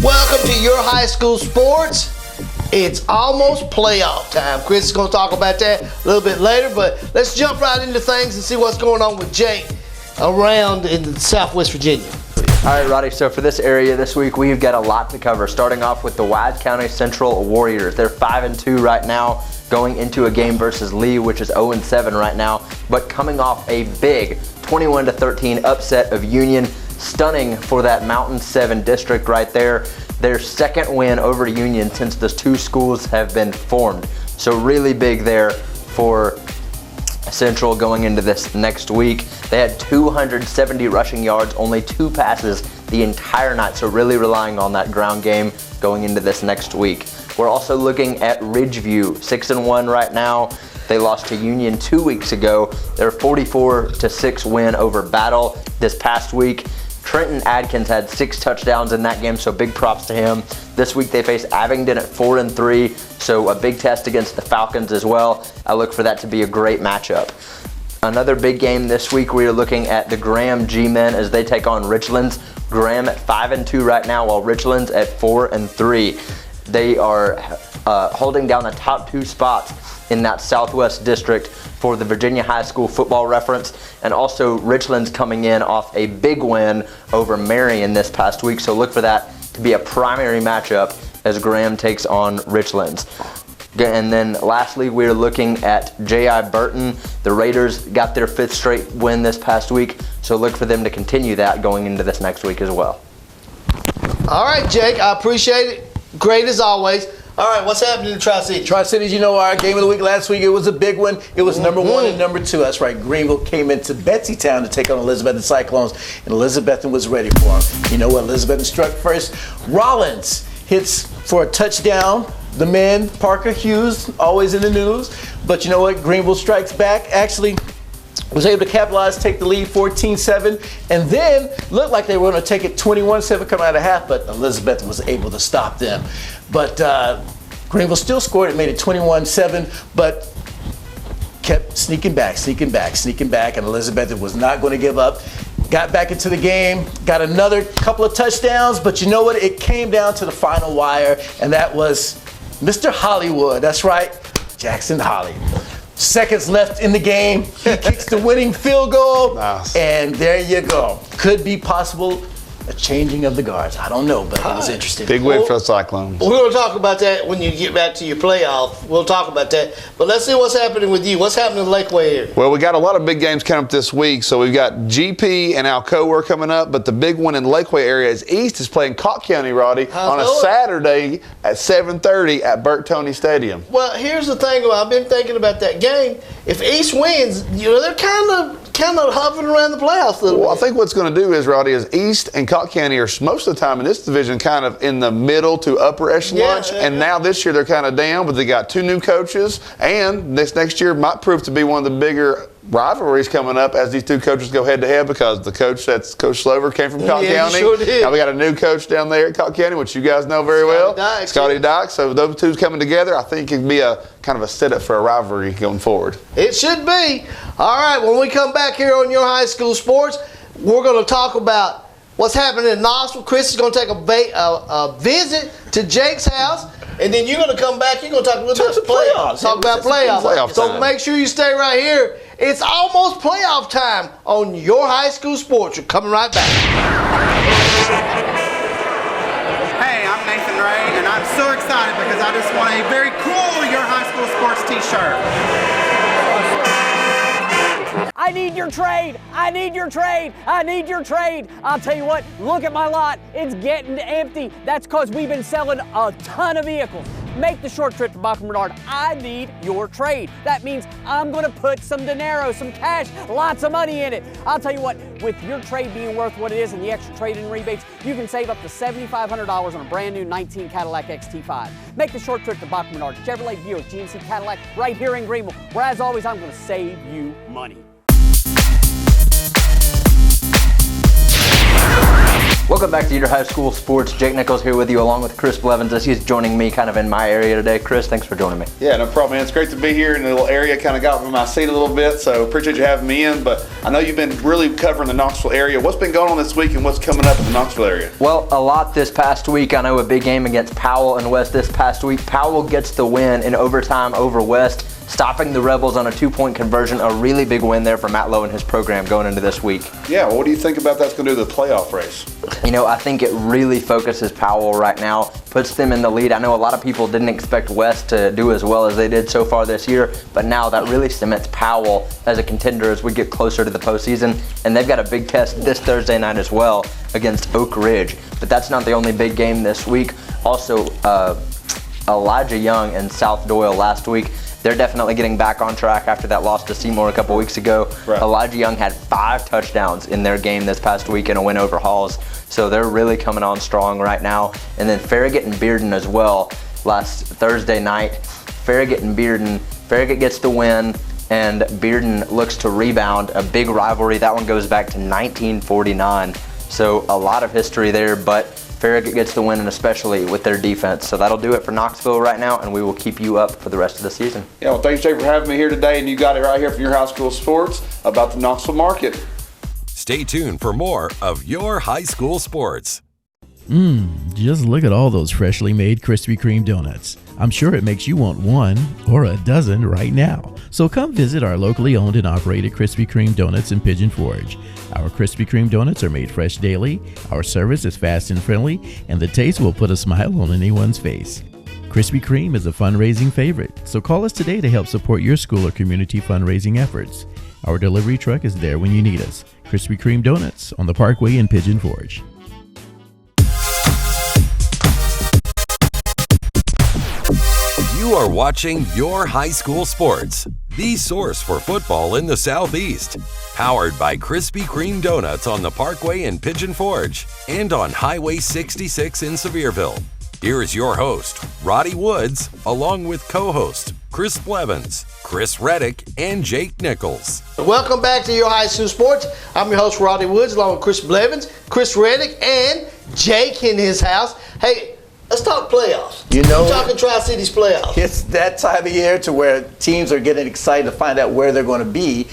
Welcome to your high school sports. It's almost playoff time. Chris is going to talk about that a little bit later, but let's jump right into things and see what's going on with Jake around in Southwest Virginia. All right, Roddy, so for this area this week, we've got a lot to cover, starting off with the Wise County Central Warriors. They're 5-2 right now, going into a game versus Lee, which is 0-7 right now, but coming off a big 21-13 upset of Union, stunning for that Mountain 7 district right there. Their second win over Union since the two schools have been formed. So really big there for Central going into this next week. They had 270 rushing yards, only 2 passes the entire night, so really relying on that ground game going into this next week. We're also looking at Ridgeview, 6-1 right now. They lost to Union 2 weeks ago. Their 44-6 win over Battle this past week. Trenton Adkins had 6 touchdowns in that game, so big props to him. This week they face Abingdon at 4-3, so a big test against the Falcons as well. I look for that to be a great matchup. Another big game this week, we are looking at the Graham G-Men as they take on Richlands. Graham at 5-2 right now, while Richlands at 4-3. They are holding down the top 2 spots in that Southwest District for the Virginia High School Football Reference, and also Richlands coming in off a big win over Marion this past week, so look for that to be a primary matchup as Graham takes on Richlands. And then lastly, we're looking at J.I. Burton. The Raiders got their 5th straight win this past week, so look for them to continue that going into this next week as well. All right, Jake, I appreciate it. Great as always. All right, what's happening in Tri-Cities? Tri-Cities, you know, our game of the week last week, it was a big one. It was number 1 and number 2. That's right. Greeneville came into Betsytown to take on Elizabethton Cyclones, and Elizabethton was ready for them. You know what? Elizabethton struck first. Rollins hits for a touchdown. The man, Parker Hughes, always in the news. But you know what? Greeneville strikes back. Actually, was able to capitalize, take the lead 14-7, and then looked like they were going to take it 21-7 coming out of half, but Elizabeth was able to stop them. But Greeneville still scored. It made it 21-7, but kept sneaking back, and Elizabeth was not going to give up. Got back into the game, got another couple of touchdowns, but you know what? It came down to the final wire, and that was Mr. Hollywood. That's right, Jackson Holly. Seconds left in the game. He kicks the winning field goal, nice. And there you go. Could be possible a changing of the guards. I don't know, but it was interesting. Big win for the Cyclones. We're going to talk about that when you get back to your playoff. We'll talk about that. But let's see what's happening with you. What's happening in the Lakeway area? Well, we got a lot of big games coming up this week. So we've got GP and Alcoa coming up, but the big one in the Lakeway area is East is playing Cott County, Roddy, on a Saturday at 7:30 at Burke-Toney Stadium. Well, here's the thing. I've been thinking about that game. If East wins, you know, they're kind of hovering around the playoffs a little bit. I think what's going to do is, Roddy, is East and Cott County are most of the time in this division kind of in the middle to upper echelon, and now this year they're kind of down, but they got 2 new coaches, and this next year might prove to be one of the bigger rivalries coming up as these 2 coaches go head-to-head, because the coach, that's Coach Slover, came from Cott County. Sure did. Now we got a new coach down there at Cott County, which you guys know very well, Scotty Dykes. So those 2 coming together, I think it can be a kind of a setup for a rivalry going forward. It should be. All right, when we come back here on Your High School Sports, we're going to talk about what's happening in Knoxville. Chris is going to take a visit to Jake's house, and then you're going to come back. You're going to talk a little bit about playoffs. Talk about playoffs. So make sure you stay right here. It's almost playoff time on Your High School Sports. We're coming right back. Hey, I'm Nathan Ray, and I'm so excited because I just won a very cool Your High School Sports t-shirt. I need your trade. I need your trade. I need your trade. I'll tell you what, look at my lot. It's getting empty. That's because we've been selling a ton of vehicles. Make the short trip to Bachman Bernard. I need your trade. That means I'm going to put some dinero, some cash, lots of money in it. I'll tell you what, with your trade being worth what it is and the extra trade-in rebates, you can save up to $7,500 on a brand new 19 Cadillac XT5. Make the short trip to Bachman Bernard, Chevrolet, Buick, GMC, Cadillac, right here in Greeneville, where as always, I'm going to save you money. Welcome Welcome back to Your High School Sports. Jake Nichols here with you along with Chris Blevins as he's joining me kind of in my area today. Chris, thanks for joining me. Yeah, no problem, man. It's great to be here in the little area. Kind of got from my seat a little bit, so appreciate you having me in. But I know you've been really covering the Knoxville area. What's been going on this week and what's coming up in the Knoxville area? Well, a lot this past week. I know a big game against Powell and West this past week. Powell gets the win in overtime over West, stopping the Rebels on a 2-point conversion. A really big win there for Matt Lowe and his program going into this week. Yeah, well, what do you think about that's going to do to the playoff race? You know, I think it really focuses Powell right now, puts them in the lead. I know a lot of people didn't expect West to do as well as they did so far this year, but now that really cements Powell as a contender as we get closer to the postseason. And they've got a big test this Thursday night as well against Oak Ridge. But that's not the only big game this week. Also, Elijah Young and South Doyle last week. They're definitely getting back on track after that loss to Seymour a couple weeks ago. Right. Elijah Young had 5 touchdowns in their game this past week in a win over Halls. So they're really coming on strong right now. And then Farragut and Bearden as well last Thursday night. Farragut and Bearden. Farragut gets the win and Bearden looks to rebound. A big rivalry. That one goes back to 1949. So a lot of history there, but Farragut gets the win, and especially with their defense. So that'll do it for Knoxville right now, and we will keep you up for the rest of the season. Yeah, well, thanks, Jake, for having me here today, and you got it right here from Your High School Sports about the Knoxville market. Stay tuned for more of Your High School Sports. Just look at all those freshly made Krispy Kreme donuts. I'm sure it makes you want one or a dozen right now. So come visit our locally owned and operated Krispy Kreme donuts in Pigeon Forge. Our Krispy Kreme donuts are made fresh daily, our service is fast and friendly, and the taste will put a smile on anyone's face. Krispy Kreme is a fundraising favorite, so call us today to help support your school or community fundraising efforts. Our delivery truck is there when you need us. Krispy Kreme Donuts on the Parkway in Pigeon Forge. You are watching Your High School Sports, the source for football in the Southeast. Powered by Krispy Kreme Donuts on the Parkway in Pigeon Forge and on Highway 66 in Sevierville. Here is your host, Roddy Woods, along with co-host Chris Blevins, Chris Reddick, and Jake Nichols. Welcome back to Your High School Sports. I'm your host, Roddy Woods, along with Chris Blevins, Chris Reddick, and Jake in his house. Hey, let's talk playoffs. You know, we're talking Tri-Cities playoffs. It's that time of year to where teams are getting excited to find out where they're going to be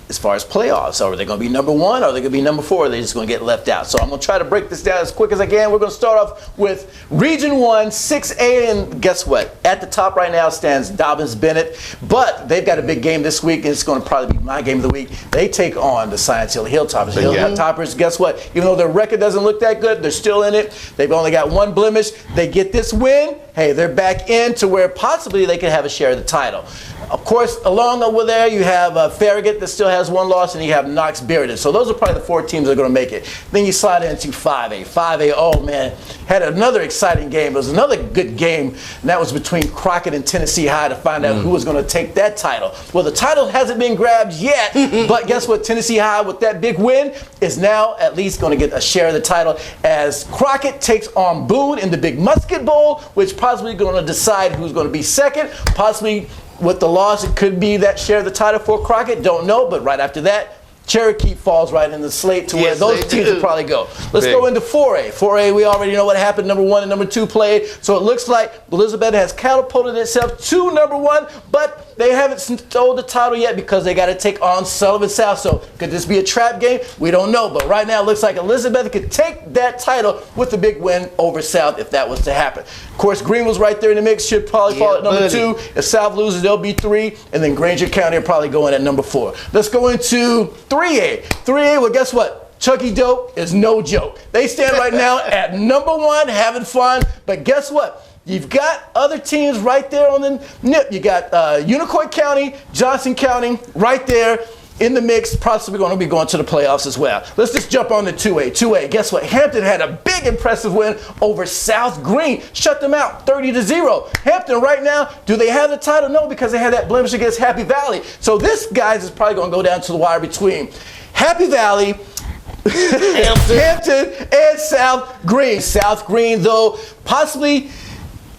as far as playoffs. Are they going to be number 1? Or are they going to be number 4? Or are they just going to get left out? So I'm going to try to break this down as quick as I can. We're going to start off with Region 1, 6A, and guess what? At the top right now stands Dobbins Bennett, but they've got a big game this week, and it's going to probably be my game of the week. They take on the Science Hill Hilltoppers. The Hilltoppers, guess what? Even though their record doesn't look that good, they're still in it. They've only got 1 blemish. They get this win. Hey, they're back in to where possibly they could have a share of the title. Of course, along over there, you have Farragut that still has 1 loss, and you have Knox Bearden. So those are probably the 4 teams that are going to make it. Then you slide into 5A. 5A, oh man, had another exciting game. It was another good game, and that was between Crockett and Tennessee High to find out who was going to take that title. Well, the title hasn't been grabbed yet, but guess what? Tennessee High, with that big win, is now at least going to get a share of the title as Crockett takes on Boone in the Big Musket Bowl, which possibly going to decide who's going to be second, possibly. With the loss, it could be that share of the title for Crockett. Don't know, but right after that, Cherokee falls right in the slate to where those teams will probably go. Let's go into 4A. 4A, we already know what happened. Number 1 and number 2 played. So it looks like Elizabethton has catapulted itself to number 1, but they haven't stole the title yet because they got to take on Sullivan South. So could this be a trap game? We don't know. But right now it looks like Elizabethton could take that title with a big win over South if that was to happen. Of course, Greenville's right there in the mix. Should probably fall at number 2. If South loses, they'll be 3. And then Granger County will probably go in at number 4. Let's go into 3A. 3A, well, guess what? Chucky Dope is no joke. They stand right now at number 1, having fun. But guess what? You've got other teams right there on the nip. You got Unicoi County, Johnson County right there in the mix, possibly going to be going to the playoffs as well. Let's just jump on to 2A. 2A, guess what? Hampton had a big impressive win over South Green. Shut them out 30-0. Hampton right now, do they have the title? No, because they had that blemish against Happy Valley. So this, guys, is probably going to go down to the wire between Happy Valley, Hampton, and South Green. South Green, though, possibly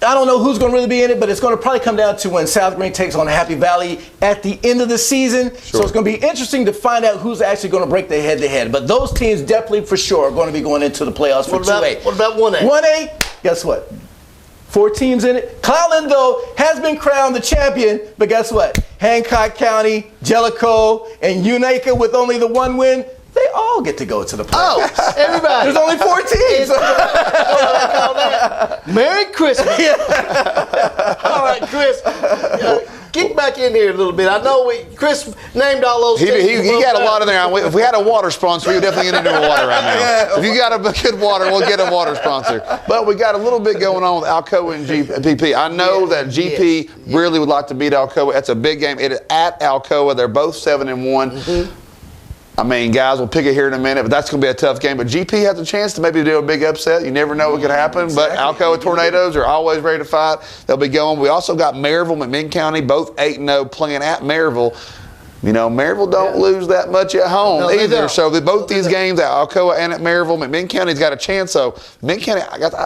I don't know who's going to really be in it, but it's going to probably come down to when South Green takes on Happy Valley at the end of the season. So it's going to be interesting to find out who's actually going to break their head-to-head. But those teams definitely for sure are going to be going into the playoffs for 2A. What about 1A? 1A, guess what? 4 teams in it. Cloudland, though, has been crowned the champion, but guess what? Hancock County, Jellicoe, and Unaka with only the 1 win, they all get to go to the playoffs. Oh, everybody. There's only 4 teams. Merry Christmas. All right, Chris, get back in here a little bit. I know Chris named all those He teams. got a lot in there. If we had a water sponsor, we would definitely get into water right now. If you got a good water, we'll get a water sponsor. But we got a little bit going on with Alcoa and GP. I know that GP really would like to beat Alcoa. That's a big game. It is at Alcoa. They're both 7-1. I mean, guys, we'll pick it here in a minute, but that's going to be a tough game. But GP has a chance to maybe do a big upset. You never know what could happen. Exactly. But Alcoa Tornadoes are always ready to fight. They'll be going. We also got Maryville, McMinn County, both 8-0 playing at Maryville. You know, Maryville don't lose that much at home either. So both these games at Alcoa and at Maryville, McMinn County's got a chance. So McMinn County,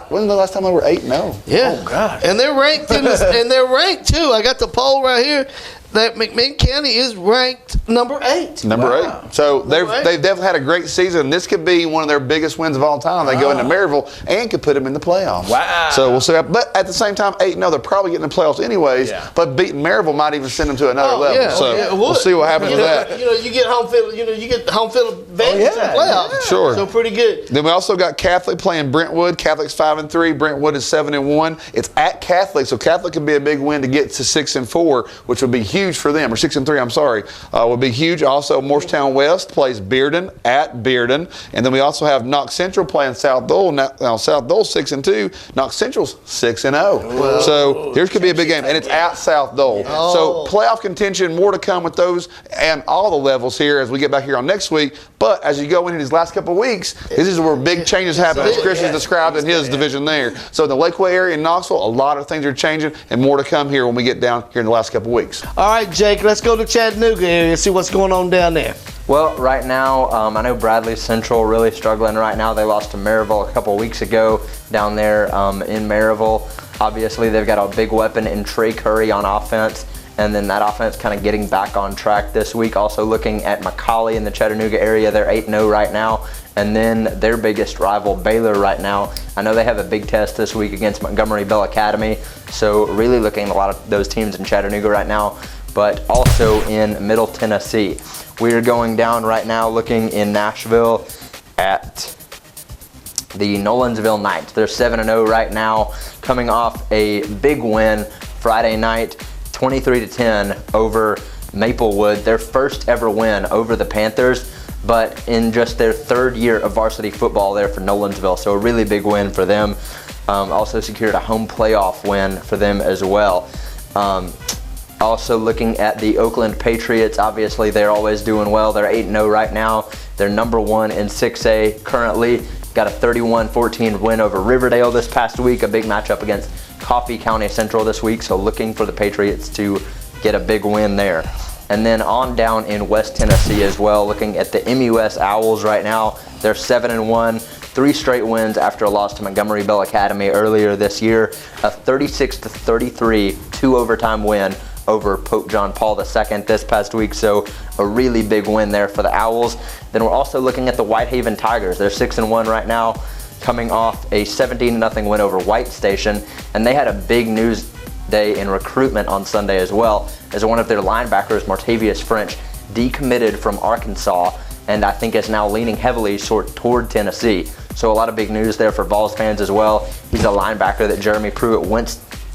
when was the last time they were 8-0? Yeah. Oh God. And they're ranked and they're ranked too. I got the poll right here. That McMinn County is ranked number 8. Number 8. So they've definitely had a great season. This could be one of their biggest wins of all time. They go into Maryville and could put them in the playoffs. Wow. So we'll see. But at the same time, 8-0, they're probably getting the playoffs anyways. Yeah. But beating Maryville might even send them to another level. Yeah. So we'll see what happens with that. You get home field. You get home field advantage in the playoffs. Yeah. Sure. So pretty good. Then we also got Catholic playing Brentwood. Catholic's 5-3. Brentwood is 7-1. It's at Catholic, so Catholic could be a big win to get to 6-4, which would be huge for them. Or 6-3. I'm sorry, would be huge. Also, Morristown West plays Bearden at Bearden, and then we also have Knox Central playing South Dole. Now South Dole's 6-2. Knox Central's 6-0. So here's could be a big game, and it's at South Dole. So playoff contention, more to come with those and all the levels here as we get back here on next week. But as you go into these last couple of weeks, this is where big changes happen, as Chris has described in his division there. So in the Lakeway area in Knoxville, a lot of things are changing, and more to come here when we get down here in the last couple of weeks. All right, Jake, let's go to Chattanooga area and see what's going on down there. Well, right now, I know Bradley Central really struggling right now. They lost to Maryville a couple weeks ago down there in Maryville. Obviously, they've got a big weapon in Trey Curry on offense, and then that offense kind of getting back on track this week. Also looking at McCallie in the Chattanooga area, they're 8-0 right now. And then their biggest rival, Baylor, right now. I know they have a big test this week against Montgomery Bell Academy, so really looking at a lot of those teams in Chattanooga right now, but also in Middle Tennessee. We are going down right now looking in Nashville at the Nolensville Knights. They're 7-0 right now, coming off a big win Friday night, 23-10 over Maplewood, their first ever win over the Panthers, but in just their 3rd year of varsity football there for Nolensville, so a really big win for them. Also secured a home playoff win for them as well. Also looking at the Oakland Patriots, obviously they're always doing well. They're 8-0 right now. They're number 1 in 6A currently. Got a 31-14 win over Riverdale this past week, a big matchup against Coffee County Central this week, so looking for the Patriots to get a big win there. And then on down in West Tennessee as well, looking at the MUS Owls right now. They're 7-1, 3 straight wins after a loss to Montgomery Bell Academy earlier this year. A 36-33 2-overtime win over Pope John Paul II this past week, so a really big win there for the Owls. Then we're also looking at the Whitehaven Tigers. They're 6-1 right now, coming off a 17-0 win over White Station, and they had a big news day in recruitment on Sunday as well, as one of their linebackers, Martavius French, decommitted from Arkansas, and I think is now leaning heavily toward Tennessee. So a lot of big news there for Vols fans as well. He's a linebacker that Jeremy Pruitt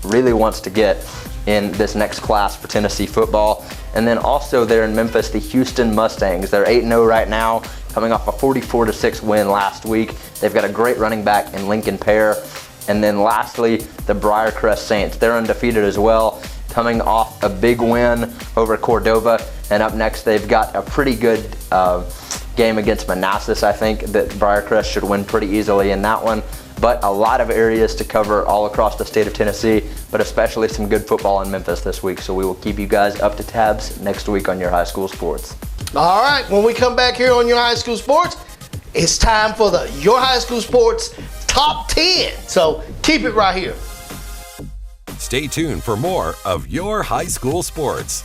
really wants to get in this next class for Tennessee football. And then also there in Memphis, the Houston Mustangs. They're 8-0 right now, coming off a 44-6 win last week. They've got a great running back in Lincoln Pear. And then lastly, the Briarcrest Saints. They're undefeated as well, coming off a big win over Cordova. And up next, they've got a pretty good game against Manassas. I think that Briarcrest should win pretty easily in that one. But a lot of areas to cover all across the state of Tennessee, but especially some good football in Memphis this week. So we will keep you guys up to tabs next week on Your High School Sports. All right, when we come back here on Your High School Sports, it's time for the Your High School Sports Top 10. So keep it right here. Stay tuned for more of your high school sports.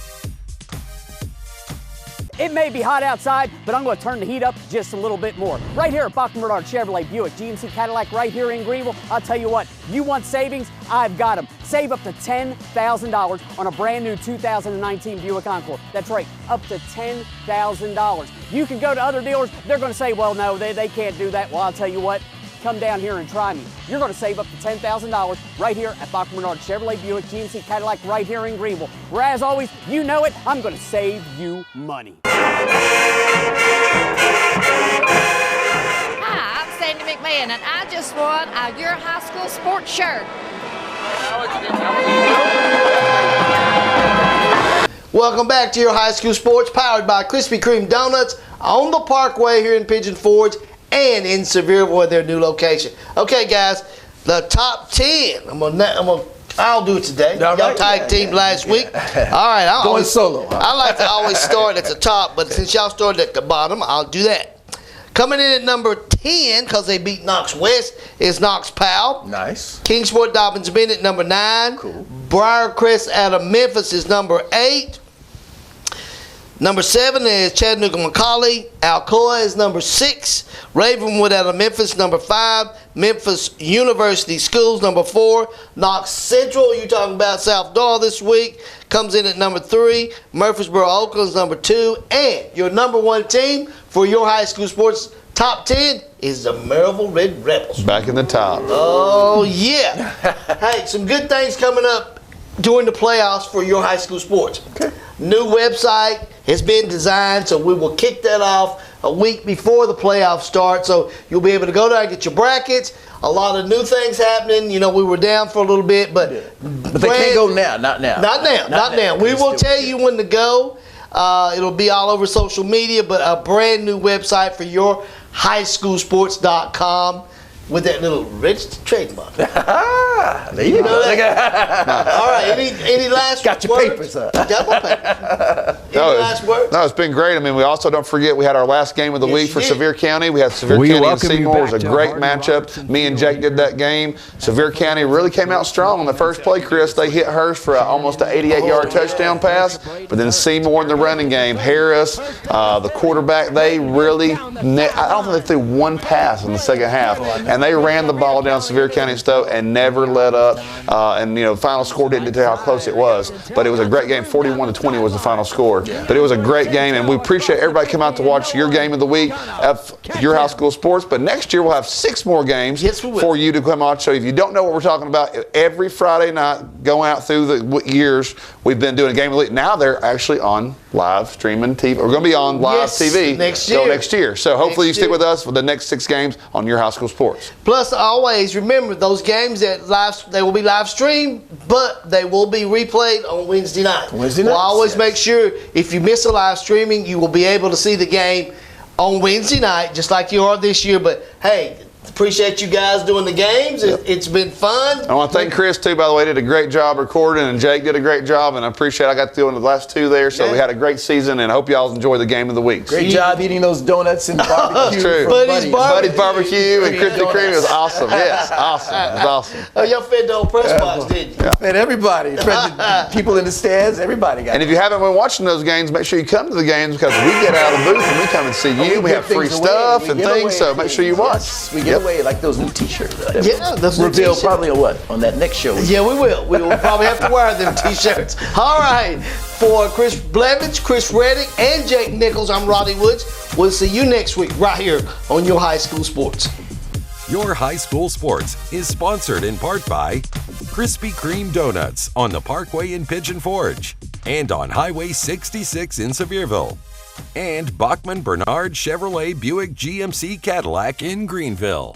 It may be hot outside, but I'm going to turn the heat up just a little bit more. Right here at Bachman Bernard Chevrolet Buick GMC Cadillac right here in Greeneville. I'll tell you what, you want savings? I've got them. Save up to $10,000 on a brand new 2019 Buick Encore. That's right, up to $10,000. You can go to other dealers. They're going to say, well, no, they can't do that. Well, I'll tell you what. Come down here and try me. You're going to save up to $10,000 right here at Bachman Bernard Chevrolet Buick GMC Cadillac right here in Greeneville. Where, as always, you know it, I'm going to save you money. Hi, I'm Sandy McMahon, and I just won a Your High School Sports shirt. Welcome back to Your High School Sports, powered by Krispy Kreme Donuts on the Parkway here in Pigeon Forge and in Sevierville at their new location. Okay, guys, the top 10. I'll do it today. Y'all tag team last week. All right, Going solo. Huh? I like to always start at the top, but since y'all started at the bottom, I'll do that. Coming in at number 10, because they beat Knox West, is Knox Powell. Nice. Kingsport Dobbins Bennett, number 9. Cool. Briarcrest out of Memphis is number 8. Number 7 is Chattanooga McCauley. Alcoa is number 6. Ravenwood out of Memphis, number 5. Memphis University Schools, number 4. Knox Central, you talking about South Doyle this week, comes in at number 3. Murfreesboro Oakland's number 2. And your number 1 team for your high school sports top 10 is the Maryville Red Rebels. Back in the top. Oh, yeah. Hey, some good things coming up during the playoffs for your high school sports. Okay. New website has been designed, so we will kick that off a week before the playoffs start. So you'll be able to go there and get your brackets. A lot of new things happening. You know, we were down for a little bit, but they can't go now. Not now. Not now. We will tell you when to go. It'll be all over social media, but a brand new website for your highschoolsports.com. With that little registered trademark. There you go. All right. Any last Got your words? papers up. Got my papers. Any last words? No, it's been great. I mean, we also, don't forget, we had our last game of the week for Sevier County. We had Sevier County and Seymour. It was a great matchup. Me and Jake did that game. Sevier County really came out strong on the first play, Chris. They hit Hurst for almost an 88-yard touchdown pass. But then Seymour in the running game, Harris, the quarterback, they really, I don't think they threw one pass in the second half. And they ran the ball down Sevier County's throat and never let up. And, you know, the final score didn't tell how close it was. But it was a great game. 41-20 was the final score. But it was a great game, and we appreciate everybody coming out to watch your game of the week of your high school sports. But next year we'll have 6 more games for you to come out. So if you don't know what we're talking about, every Friday night, going out through the years, we've been doing a game of the week. Now they're actually on live streaming TV. We're going to be on live TV next year. So hopefully you stick with us for the next 6 games on your high school sports. Plus, always remember those games they will be live streamed, but they will be replayed on Wednesday night. We'll always make sure if you miss a live streaming, you will be able to see the game on Wednesday night, just like you are this year. But hey, appreciate you guys doing the games. It's been fun. I want to thank Chris too, by the way. Did a great job recording, and Jake did a great job, and I appreciate I got to do the last 2 there. So we had a great season, and I hope y'all enjoy the game of the week. Great job eating those donuts and barbecue. That's true. Buddy's barbecue and Krispy Kreme. It was awesome. Yes, awesome. It was awesome. Oh, y'all fed the old press box, didn't you? Fed everybody. Fed the people in the stands. Everybody got. And if you haven't been watching those games, make sure you come to the games, because we get out of the booth and we come and see you. We have free stuff and things, so make sure you watch. We get away like those new T-shirts. Those reveal probably on that next show. Yeah, we will. We will probably have to wear them T-shirts. All right. For Chris Blevins, Chris Reddick, and Jake Nichols, I'm Roddy Woods. We'll see you next week right here on Your High School Sports. Your High School Sports is sponsored in part by Krispy Kreme Donuts on the Parkway in Pigeon Forge and on Highway 66 in Sevierville, and Bachman Bernard Chevrolet Buick GMC Cadillac in Greeneville.